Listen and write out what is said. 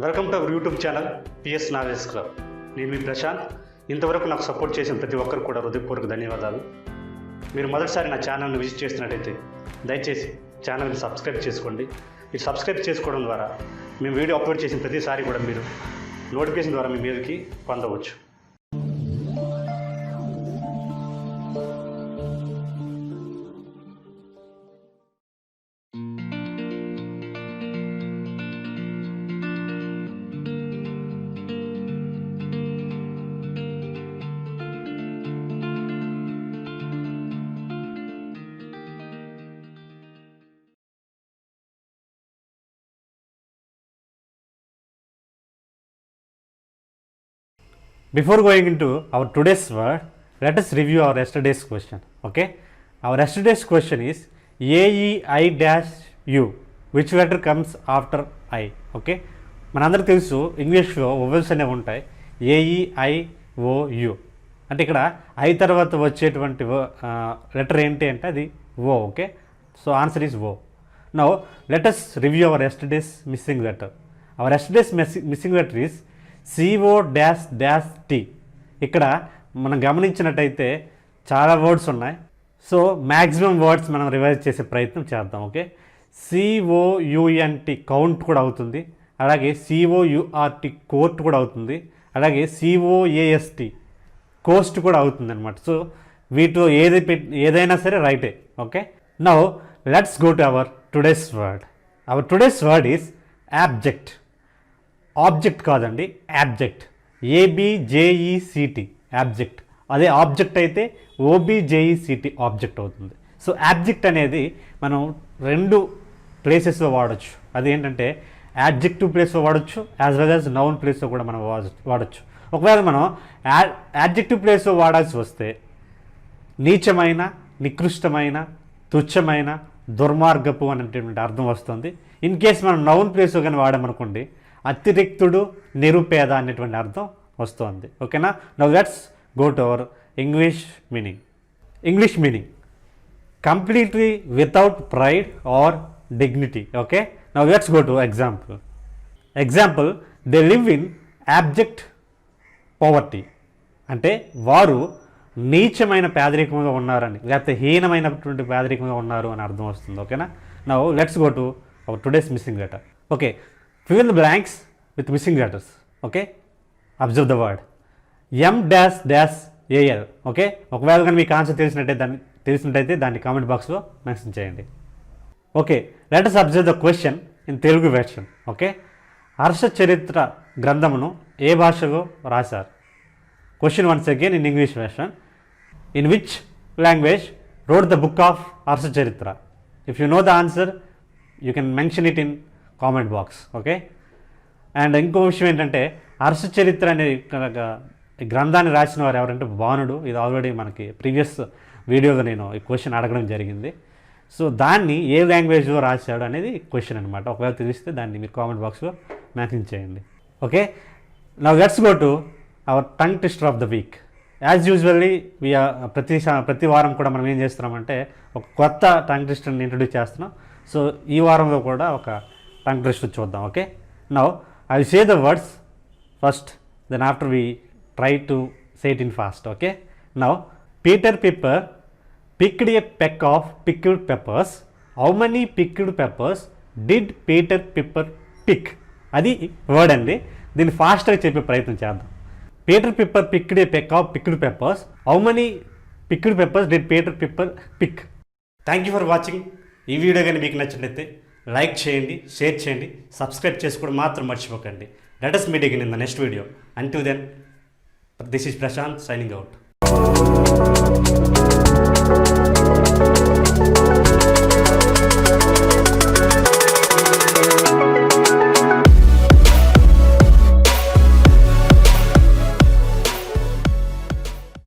Welcome to our YouTube channel PS knowledge club. నేను మీ ప్రశాంత్. ఇంతవరకు నాకు సపోర్ట్ చేసిన ప్రతి ఒక్కరు కూడా హృదయపూర్వక ధన్యవాదాలు. మీరు మొదటిసారి నా ఛానల్ని విజిట్ చేస్తున్నట్టయితే దయచేసి ఛానల్ని సబ్స్క్రైబ్ చేసుకోండి. మీరు సబ్స్క్రైబ్ చేసుకోవడం ద్వారా మేము వీడియో అప్లోడ్ చేసిన ప్రతిసారి కూడా మీరు నోటిఫికేషన్ ద్వారా మీ మీదకి పొందవచ్చు. Before going into our today's word, let us review our yesterday's question. Okay, our yesterday's question is AEI-U. Which letter comes after I? Okay, మనందరికి తెలుసు ఇంగ్లీష్లో వొవెల్స్ అనేవి ఉంటాయి. AEI-OU అంటే ఇక్కడ ఐ తర్వాత వచ్చేటువంటి లెటర్ ఏంటి అంటే అది O. Okay, so answer is O. Now let us review our yesterday's missing letter. Our yesterday's missing letter is CO-T. ఇక్కడ మనం గమనించినట్టయితే చాలా వర్డ్స్ ఉన్నాయి. సో మ్యాక్సిమం వర్డ్స్ మనం రివైజ్ చేసే ప్రయత్నం చేద్దాం. ఓకే, COUNT కౌంట్ కూడా అవుతుంది, అలాగే COURT కోర్ట్ కూడా అవుతుంది, అలాగే COAST కోస్ట్ కూడా అవుతుంది అనమాట. సో వీటిలో ఏదైనా సరే రైటే. Okay, now let's go to hour today's word. Hour today's word is object. Object కాదండి, యాబ్జెక్ట్. ABJECT యాబ్జెక్ట్. అదే ఆబ్జెక్ట్ అయితే OBJECT ఆబ్జెక్ట్ అవుతుంది. సో యాబ్జెక్ట్ అనేది మనం రెండు ప్లేసెస్లో వాడచ్చు. అది ఏంటంటే యాడ్జెక్టివ్ ప్లేస్లో వాడచ్చు, యాజ్ వెల్ యాజ్ నౌన్ ప్లేస్లో కూడా మనం వాడచ్చు. ఒకవేళ మనం యాడ్జెక్టివ్ ప్లేస్లో వాడాల్సి వస్తే నీచమైన, నికృష్టమైన, తుచ్చమైన, దుర్మార్గపు అనేటువంటి అర్థం వస్తుంది. ఇన్ కేస్ మనం నౌన్ ప్లేస్లో కానీ వాడామనుకోండి అతిరిక్తుడు, నిరుపేద అనేటువంటి అర్థం వస్తుంది. ఓకేనా, now let's go to our English meaning. English meaning completely without pride or dignity. Okay, now let's go to example. Example, they live in abject poverty అంటే వారు నీచమైన పేదరికంగా ఉన్నారని, లేకపోతే హీనమైనటువంటి పేదరికంగా ఉన్నారు అని అర్థం వస్తుంది. ఓకేనా, now let's go to hour today's missing letter. Okay, fill in the blanks with missing letters. Okay, observe the word M-AL. Okay, ఒకవేళ కానీ మీకు ఆన్సర్ తెలిసినట్టయితే దాన్ని కామెంట్ బాక్స్లో మెన్షన్ చేయండి. Okay, let us observe the question in Telugu version. Okay, Harsha చరిత్ర గ్రంథమును ఏ భాషలో రాశారు? Question once again in English version. In which language wrote the book of Harsha చరిత్ర? If you know the answer, you can mention it in comment box. Okay, and ఇంకో విషయం ఏంటంటే హర్ష చరిత్ర అనే గ్రంథాన్ని రాసిన వారు ఎవరంటే బాణుడు. ఇది ఆల్రెడీ మనకి ప్రీవియస్ వీడియోలో నేను ఈ క్వశ్చన్ అడగడం జరిగింది. సో దాన్ని ఏ లాంగ్వేజ్లో రాశాడు అనేది క్వశ్చన్ అనమాట. ఒకవేళ తెలిస్తే దాన్ని మీరు కామెంట్ బాక్స్లో మెన్షన్ చేయండి. Okay, now let's go to our tongue twister of the week. As usually ప్రతి వారం కూడా మనం ఏం చేస్తున్నామంటే ఒక కొత్త టంగ్ ట్విస్టర్ని ఇంట్రొడ్యూస్ చేస్తున్నాం. సో ఈ వారంలో కూడా ఒక టంగ్ ట్విస్టర్ చూద్దాం. Okay, now I will say the words first, then after we try to say it in fast. Okay, now Peter Piper picked a peck of pickled peppers. How many pickled peppers did Peter Piper pick? అది word అండి. దీన్ని ఫాస్ట్గా చెప్పే ప్రయత్నం చేద్దాం. Peter Piper picked a peck of pickled peppers. How many pickled peppers did Peter Piper pick? Thank you for watching. ఈ video కానీ మీకు నచ్చినట్లయితే లైక్ చేయండి, షేర్ చేయండి, సబ్స్క్రైబ్ చేసుకోవడం మాత్రం మర్చిపోకండి. Let us meet again in the next video. Until then, this is Prashant signing out.